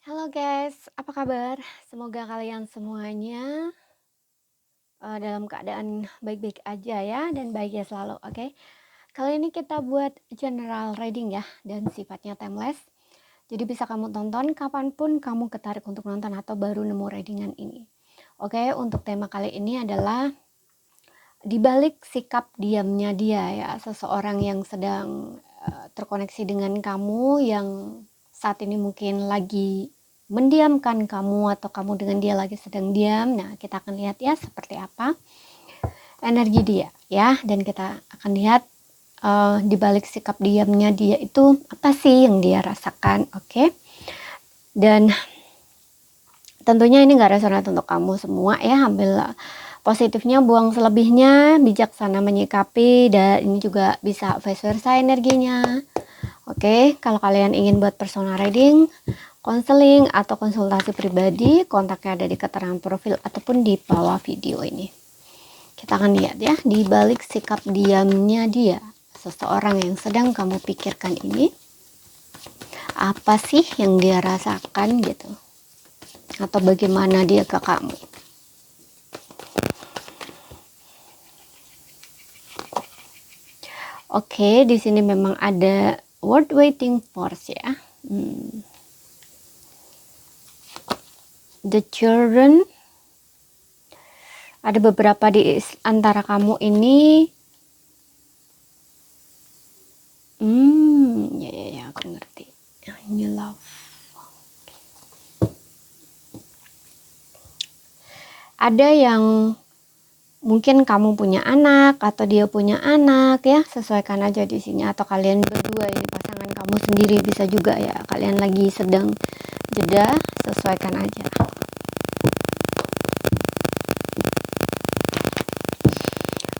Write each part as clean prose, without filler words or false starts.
Halo guys, apa kabar? Semoga kalian semuanya dalam keadaan baik-baik aja ya dan bahagia selalu, oke? Kali ini kita buat general reading ya dan sifatnya timeless. Jadi bisa kamu tonton kapanpun kamu ketarik untuk nonton atau baru nemu readingan ini. Oke, untuk tema kali ini adalah dibalik sikap diamnya dia ya, seseorang yang sedang terkoneksi dengan kamu yang saat ini mungkin lagi mendiamkan kamu atau kamu dengan dia lagi sedang diam. Nah, kita akan lihat ya seperti apa energi dia ya, dan kita akan lihat di balik sikap diamnya dia itu apa sih yang dia rasakan, oke? Dan tentunya ini gak resonan untuk kamu semua ya, ambil positifnya, buang selebihnya, bijaksana menyikapi, dan ini juga bisa vice versa energinya. Oke, kalau kalian ingin buat personal reading, konseling, atau konsultasi pribadi, kontaknya ada di keterangan profil ataupun di bawah video ini. Kita akan lihat ya, di balik sikap diamnya dia, seseorang yang sedang kamu pikirkan ini, apa sih yang dia rasakan gitu, atau bagaimana dia ke kamu. Oke, di sini memang ada word waiting force ya. The children, ada beberapa di antara kamu ini. Ya, aku ngerti. New love. Ada yang mungkin kamu punya anak atau dia punya anak ya, sesuaikan aja di sini, atau kalian berdua ini pasangan kamu sendiri bisa juga ya, kalian lagi sedang jeda, sesuaikan aja.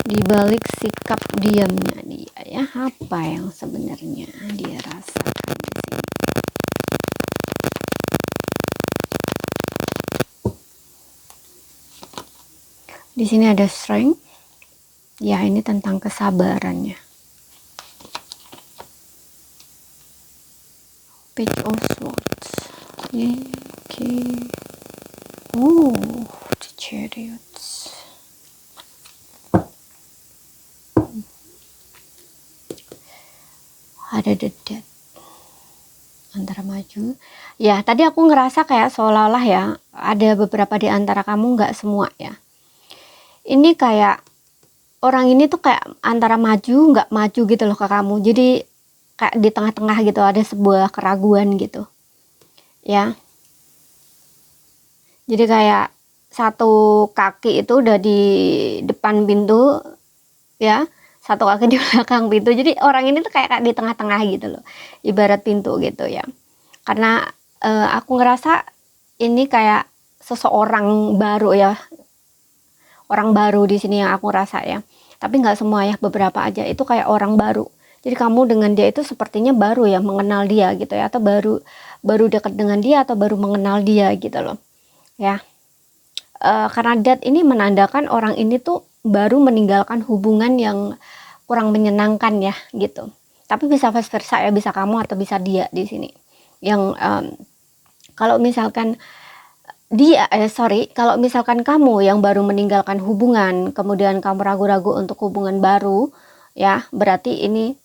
Di balik sikap diamnya dia ya, apa yang sebenarnya dia rasakan di sini. Di sini ada strength. Ya, ini tentang kesabarannya. Page of Swords. Okay. The Chariots. Ada the Death. Antara maju. Ya, tadi aku ngerasa kayak seolah-olah ya, ada beberapa di antara kamu, nggak semua ya. Ini kayak orang ini tuh kayak antara maju nggak maju gitu loh ke kamu, jadi kayak di tengah-tengah gitu, ada sebuah keraguan gitu ya. Jadi kayak satu kaki itu udah di depan pintu ya, satu kaki di belakang pintu, jadi orang ini tuh kayak di tengah-tengah gitu loh, ibarat pintu gitu ya. Karena aku ngerasa ini kayak seseorang baru ya, orang baru di sini yang aku rasa ya, tapi nggak semua ya, beberapa aja itu kayak orang baru. Jadi kamu dengan dia itu sepertinya baru ya mengenal dia gitu ya, atau baru dekat dengan dia, atau baru mengenal dia gitu loh ya. Karena death ini menandakan orang ini tuh baru meninggalkan hubungan yang kurang menyenangkan ya gitu. Tapi bisa vice versa ya, bisa kamu atau bisa dia di sini. Yang kalau misalkan kalau misalkan kamu yang baru meninggalkan hubungan, kemudian kamu ragu-ragu untuk hubungan baru, ya berarti ini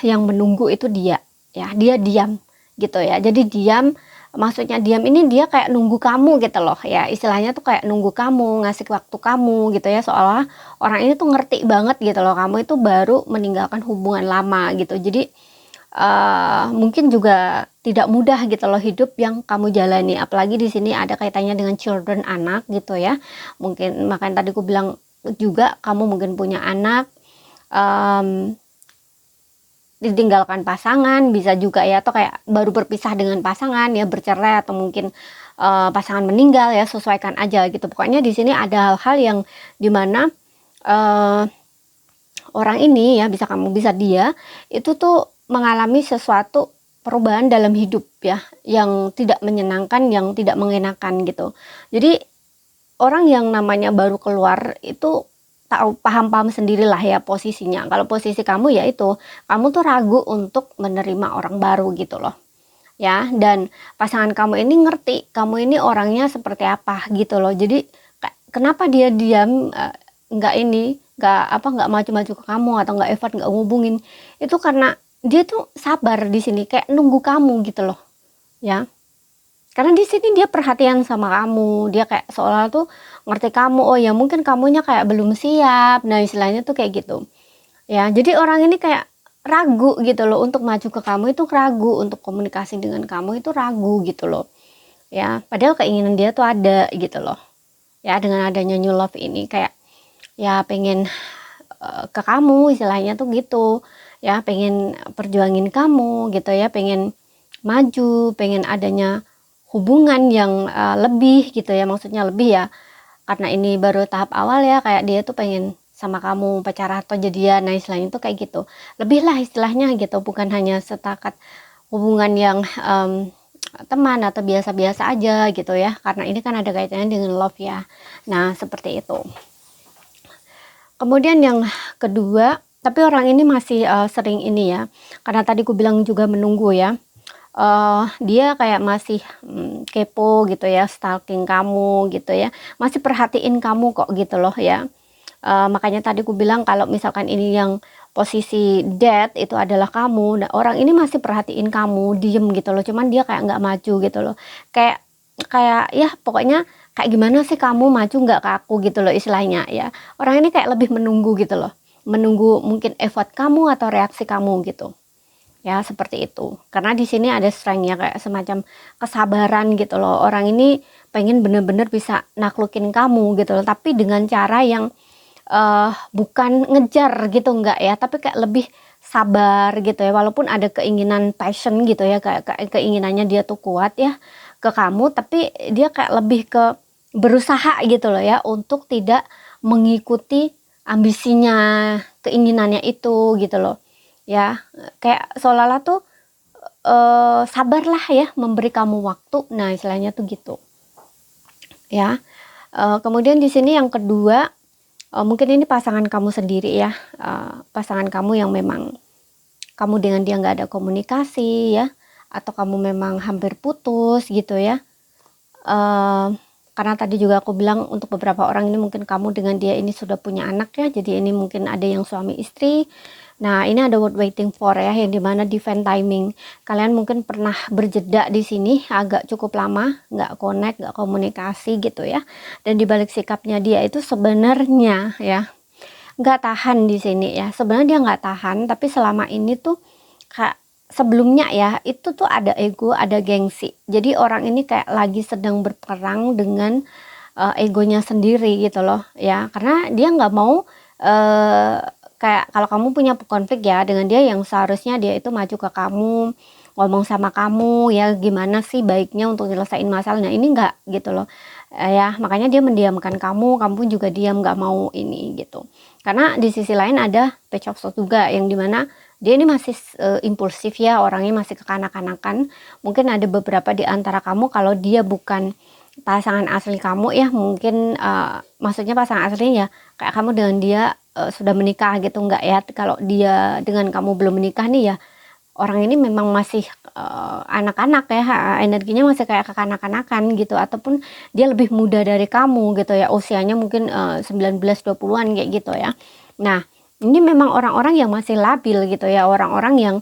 yang menunggu itu dia, ya dia diam gitu ya. Jadi diam, maksudnya diam ini dia kayak nunggu kamu gitu loh ya, istilahnya tuh kayak nunggu kamu, ngasih waktu kamu gitu ya, seolah orang ini tuh ngerti banget gitu loh, kamu itu baru meninggalkan hubungan lama gitu. Jadi mungkin juga tidak mudah gitu loh hidup yang kamu jalani, apalagi di sini ada kaitannya dengan children, anak gitu ya. Mungkin makanya tadi aku bilang juga kamu mungkin punya anak, ditinggalkan pasangan bisa juga ya, atau kayak baru berpisah dengan pasangan ya, bercerai, atau mungkin pasangan meninggal ya, sesuaikan aja gitu. Pokoknya di sini ada hal-hal yang dimana orang ini ya, bisa kamu bisa dia itu tuh mengalami sesuatu perubahan dalam hidup ya, yang tidak menyenangkan, yang tidak mengenakan gitu. Jadi orang yang namanya baru keluar itu tahu, paham sendirilah ya posisinya. Kalau posisi kamu ya itu, kamu tuh ragu untuk menerima orang baru gitu loh ya, dan pasangan kamu ini ngerti kamu ini orangnya seperti apa gitu loh. Jadi kenapa dia diam, nggak maju-maju ke kamu atau nggak effort, nggak ngubungin, itu karena dia tuh sabar di sini kayak nunggu kamu gitu loh ya. Karena di sini dia perhatian sama kamu, dia kayak seolah tuh ngerti kamu, oh ya mungkin kamunya kayak belum siap, nah istilahnya tuh kayak gitu ya. Jadi orang ini kayak ragu gitu loh untuk maju ke kamu, itu ragu untuk komunikasi dengan kamu, itu ragu gitu loh ya. Padahal keinginan dia tuh ada gitu loh ya. Dengan adanya new love ini kayak ya pengen ke kamu istilahnya tuh gitu ya, pengen perjuangin kamu gitu ya, pengen maju, pengen adanya hubungan yang lebih gitu ya, maksudnya lebih ya, karena ini baru tahap awal ya, kayak dia tuh pengen sama kamu pacaran atau jadian, nah istilahnya tuh kayak gitu, lebih lah istilahnya gitu, bukan hanya setakat hubungan yang teman atau biasa-biasa aja gitu ya, karena ini kan ada kaitannya dengan love ya. Nah seperti itu. Kemudian yang kedua, tapi orang ini masih sering ini ya, karena tadi aku bilang juga menunggu ya, dia kayak masih kepo gitu ya, stalking kamu gitu ya, masih perhatiin kamu kok gitu loh ya. Makanya tadi aku bilang kalau misalkan ini yang posisi dead itu adalah kamu, nah orang ini masih perhatiin kamu, diem gitu loh, cuman dia kayak nggak maju gitu loh, kayak kayak ya pokoknya kayak gimana sih kamu maju nggak ke aku gitu loh istilahnya ya. Orang ini kayak lebih menunggu gitu loh, menunggu mungkin effort kamu atau reaksi kamu gitu ya, seperti itu. Karena di sini ada strength-nya, kayak semacam kesabaran gitu loh. Orang ini pengen bener-bener bisa naklukin kamu gitu loh, tapi dengan cara yang bukan ngejar gitu, enggak ya, tapi kayak lebih sabar gitu ya, walaupun ada keinginan passion gitu ya, kayak keinginannya dia tuh kuat ya ke kamu, tapi dia kayak lebih ke berusaha gitu loh ya, untuk tidak mengikuti ambisinya, keinginannya itu gitu loh ya. Kayak seolah-olah tuh sabarlah ya, memberi kamu waktu, nah istilahnya tuh gitu ya. Kemudian di sini yang kedua, mungkin ini pasangan kamu sendiri ya, pasangan kamu yang memang kamu dengan dia nggak ada komunikasi ya, atau kamu memang hampir putus gitu ya. Karena tadi juga aku bilang untuk beberapa orang ini mungkin kamu dengan dia ini sudah punya anak ya, jadi ini mungkin ada yang suami istri. Nah ini ada word waiting for ya, yang dimana divine timing, kalian mungkin pernah berjeda di sini agak cukup lama, nggak connect, nggak komunikasi gitu ya. Dan dibalik sikapnya dia itu sebenarnya ya nggak tahan di sini ya, sebenarnya dia nggak tahan, tapi selama ini tuh kayak sebelumnya ya, itu tuh ada ego, ada gengsi. Jadi orang ini kayak lagi sedang berperang dengan egonya sendiri gitu loh ya, karena dia nggak mau kayak kalau kamu punya konflik ya dengan dia, yang seharusnya dia itu maju ke kamu, ngomong sama kamu ya, gimana sih baiknya untuk nyelesain masalahnya, ini enggak gitu loh ya. Makanya dia mendiamkan kamu, kamu juga diam, nggak mau ini gitu. Karena di sisi lain ada page of swords juga, yang dimana dia ini masih impulsif ya, orangnya masih kekanak-kanakan. Mungkin ada beberapa di antara kamu, kalau dia bukan pasangan asli kamu ya, mungkin maksudnya pasangan aslinya ya kayak kamu dengan dia sudah menikah gitu, enggak ya. Kalau dia dengan kamu belum menikah nih ya, orang ini memang masih anak-anak ya, energinya masih kayak kekanak-kanakan gitu, ataupun dia lebih muda dari kamu gitu ya, usianya mungkin 19-20-an kayak gitu ya. Nah ini memang orang-orang yang masih labil gitu ya, orang-orang yang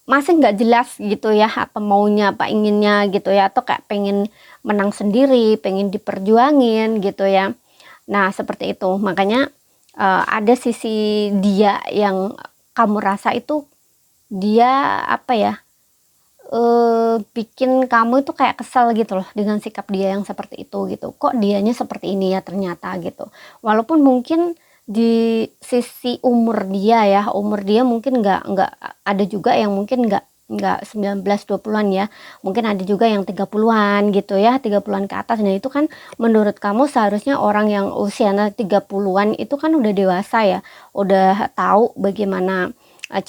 masih nggak jelas gitu ya, apa maunya, apa inginnya gitu ya, atau kayak pengen menang sendiri, pengen diperjuangin gitu ya. Nah seperti itu, makanya ada sisi dia yang kamu rasa itu dia apa ya, bikin kamu itu kayak kesel gitu loh dengan sikap dia yang seperti itu gitu. Kok dianya seperti ini ya ternyata gitu. Walaupun mungkin di sisi umur dia ya, umur dia mungkin nggak ada juga yang mungkin nggak 19-20-an ya. Mungkin ada juga yang 30-an gitu ya, 30-an ke atas. Nah itu kan menurut kamu seharusnya orang yang usianya 30-an itu kan udah dewasa ya, udah tahu bagaimana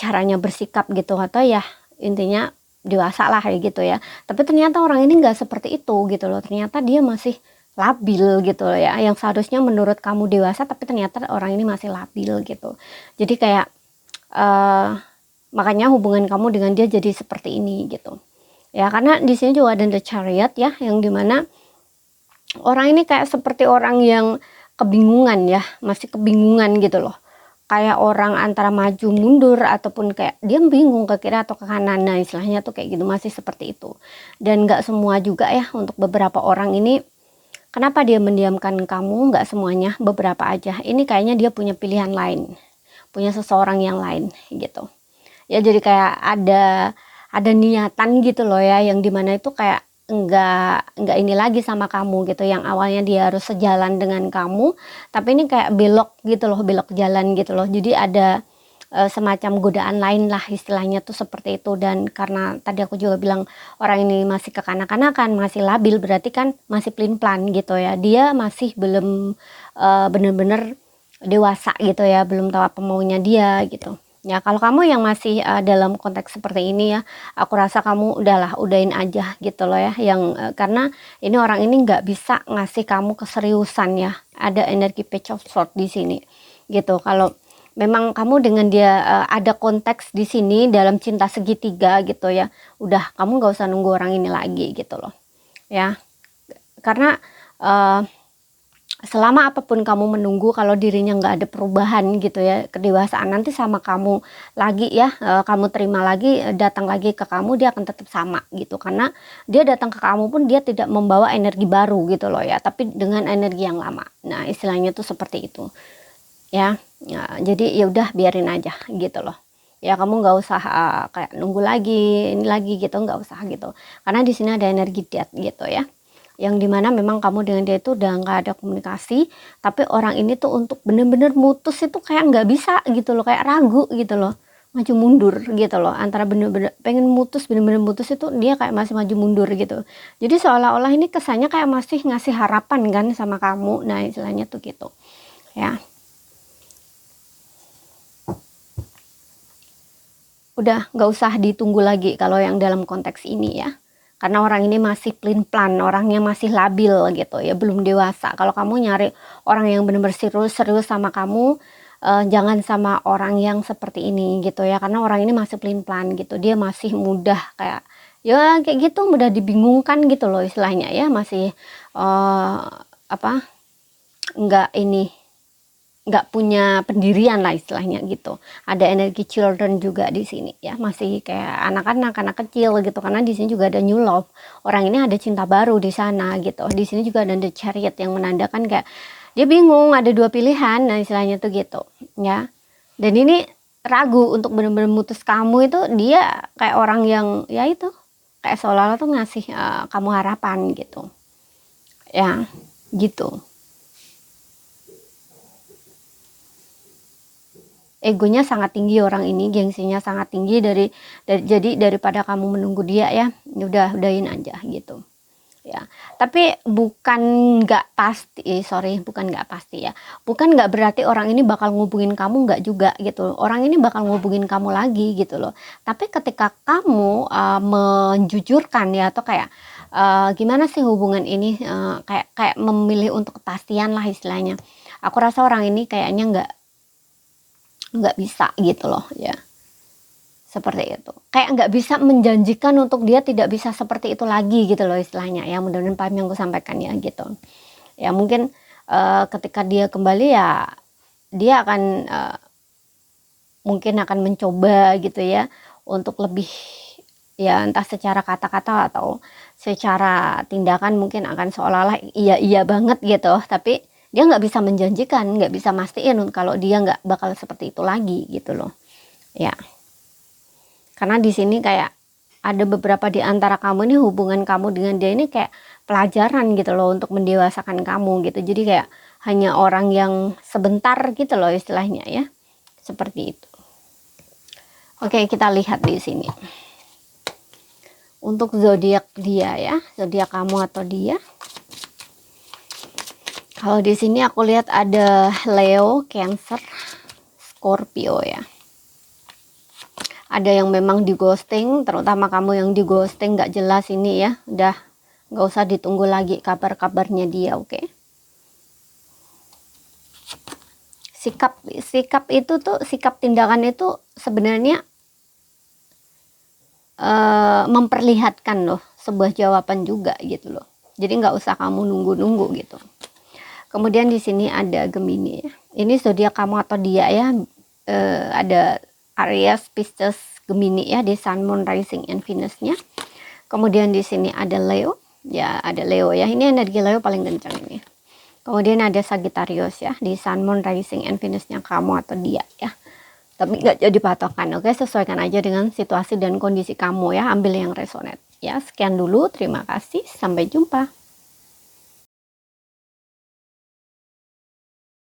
caranya bersikap gitu, atau ya intinya dewasa lah kayak gitu ya. Tapi ternyata orang ini nggak seperti itu gitu loh, ternyata dia masih labil gitu loh ya, yang seharusnya menurut kamu dewasa tapi ternyata orang ini masih labil gitu. Jadi kayak makanya hubungan kamu dengan dia jadi seperti ini gitu. Ya, karena di sini juga ada the chariot ya, yang dimana orang ini kayak seperti orang yang kebingungan ya, masih kebingungan gitu loh. Kayak orang antara maju mundur ataupun kayak dia bingung ke kiri atau ke kanan. Nah, istilahnya tuh kayak gitu, masih seperti itu. Dan gak semua juga ya, untuk beberapa orang ini kenapa dia mendiamkan kamu, gak semuanya, beberapa aja. Ini kayaknya dia punya pilihan lain, punya seseorang yang lain gitu. Ya, jadi kayak ada niatan gitu loh ya, yang dimana itu kayak enggak ini lagi sama kamu gitu, yang awalnya dia harus sejalan dengan kamu, tapi ini kayak belok gitu loh, belok jalan gitu loh. Jadi ada semacam godaan lain lah istilahnya tuh seperti itu. Dan karena tadi aku juga bilang orang ini masih kekanak-kanakan, masih labil, berarti kan masih pelin-pelan gitu ya, dia masih belum bener-bener dewasa gitu ya, belum tahu apa maunya dia gitu. Ya, kalau kamu yang masih dalam konteks seperti ini ya, aku rasa kamu udahlah, udahin aja gitu loh ya, yang karena ini orang ini nggak bisa ngasih kamu keseriusan ya, ada energi page of sword di sini gitu. Kalau memang kamu dengan dia ada konteks di sini dalam cinta segitiga gitu ya, udah kamu nggak usah nunggu orang ini lagi gitu loh ya, karena selama apapun kamu menunggu, kalau dirinya nggak ada perubahan gitu ya, kedewasaan nanti sama kamu lagi ya, kamu terima lagi, datang lagi ke kamu, dia akan tetap sama gitu. Karena dia datang ke kamu pun dia tidak membawa energi baru gitu loh ya, tapi dengan energi yang lama. Nah, istilahnya tuh seperti itu ya. Jadi ya udah, biarin aja gitu loh ya, kamu nggak usah kayak nunggu lagi ini lagi gitu, nggak usah gitu, karena di sini ada energi death gitu ya, yang dimana memang kamu dengan dia itu udah nggak ada komunikasi, tapi orang ini tuh untuk bener-bener mutus itu kayak nggak bisa gitu loh, kayak ragu gitu loh, maju mundur gitu loh, antara bener-bener pengen mutus, bener-bener mutus itu dia kayak masih maju mundur gitu. Jadi seolah-olah ini kesannya kayak masih ngasih harapan kan sama kamu. Nah, istilahnya tuh gitu ya. Udah nggak usah ditunggu lagi kalau yang dalam konteks ini ya, karena orang ini masih pelin-pelan, orangnya masih labil gitu ya, belum dewasa. Kalau kamu nyari orang yang benar-benar serius sama kamu, jangan sama orang yang seperti ini gitu ya, karena orang ini masih pelin-pelan gitu, dia masih mudah kayak ya kayak gitu, mudah dibingungkan gitu loh istilahnya ya, masih apa, nggak punya pendirian lah istilahnya gitu. Ada energi children juga di sini ya, masih kayak anak-anak, anak kecil gitu, karena di sini juga ada new love. Orang ini ada cinta baru di sana gitu. Di sini juga ada the chariot yang menandakan kayak dia bingung, ada dua pilihan. Nah, istilahnya tuh gitu ya. Dan ini ragu untuk benar-benar mutus kamu, itu dia kayak orang yang ya itu kayak seolah-olah tuh ngasih kamu harapan gitu ya, gitu. Egonya sangat tinggi orang ini, gengsinya sangat tinggi, jadi daripada kamu menunggu dia ya, udahin aja gitu ya. Tapi bukan nggak pasti, bukan nggak pasti ya, bukan nggak berarti orang ini bakal ngubungin kamu, nggak juga gitu. Orang ini bakal ngubungin kamu lagi gitu loh, tapi ketika kamu menjujurkan ya, atau kayak gimana sih hubungan ini, kayak kayak memilih untuk kepastian lah istilahnya, aku rasa orang ini kayaknya nggak bisa gitu loh ya, seperti itu, kayak nggak bisa menjanjikan untuk dia tidak bisa seperti itu lagi gitu loh istilahnya ya. Mudah-mudahan paham yang gue sampaikan ya gitu ya. Mungkin ketika dia kembali ya, dia akan mungkin akan mencoba gitu ya, untuk lebih ya, entah secara kata-kata atau secara tindakan, mungkin akan seolah-olah iya banget gitu, tapi dia nggak bisa menjanjikan, nggak bisa mastiin kalau dia nggak bakal seperti itu lagi gitu loh ya. Karena di sini kayak ada beberapa di antara kamu nih, hubungan kamu dengan dia ini kayak pelajaran gitu loh untuk mendewasakan kamu gitu. Jadi kayak hanya orang yang sebentar gitu loh istilahnya ya, seperti itu. Oke, kita lihat di sini untuk zodiak dia ya, zodiak kamu atau dia. Kalau di sini aku lihat ada Leo, Cancer, Scorpio ya. Ada yang memang di ghosting, terutama kamu yang di ghosting nggak jelas ini ya. Udah nggak usah ditunggu lagi kabar-kabarnya dia, oke? Sikap itu tuh, sikap tindakan itu sebenarnya memperlihatkan loh sebuah jawaban juga gitu loh. Jadi nggak usah kamu nunggu-nunggu gitu. Kemudian di sini ada Gemini ya. Ini zodiak kamu atau dia ya. Ada Aries, Pisces, Gemini ya di Sun, Moon, Rising, and Venus-nya. Kemudian di sini ada Leo. Ya, ada Leo ya. Ini energi Leo paling kencang ini. Kemudian ada Sagittarius ya di Sun, Moon, Rising, and Venus-nya kamu atau dia ya. Tapi nggak jadi patokan, oke? Sesuaikan aja dengan situasi dan kondisi kamu ya. Ambil yang resonate ya. Sekian dulu, terima kasih. Sampai jumpa.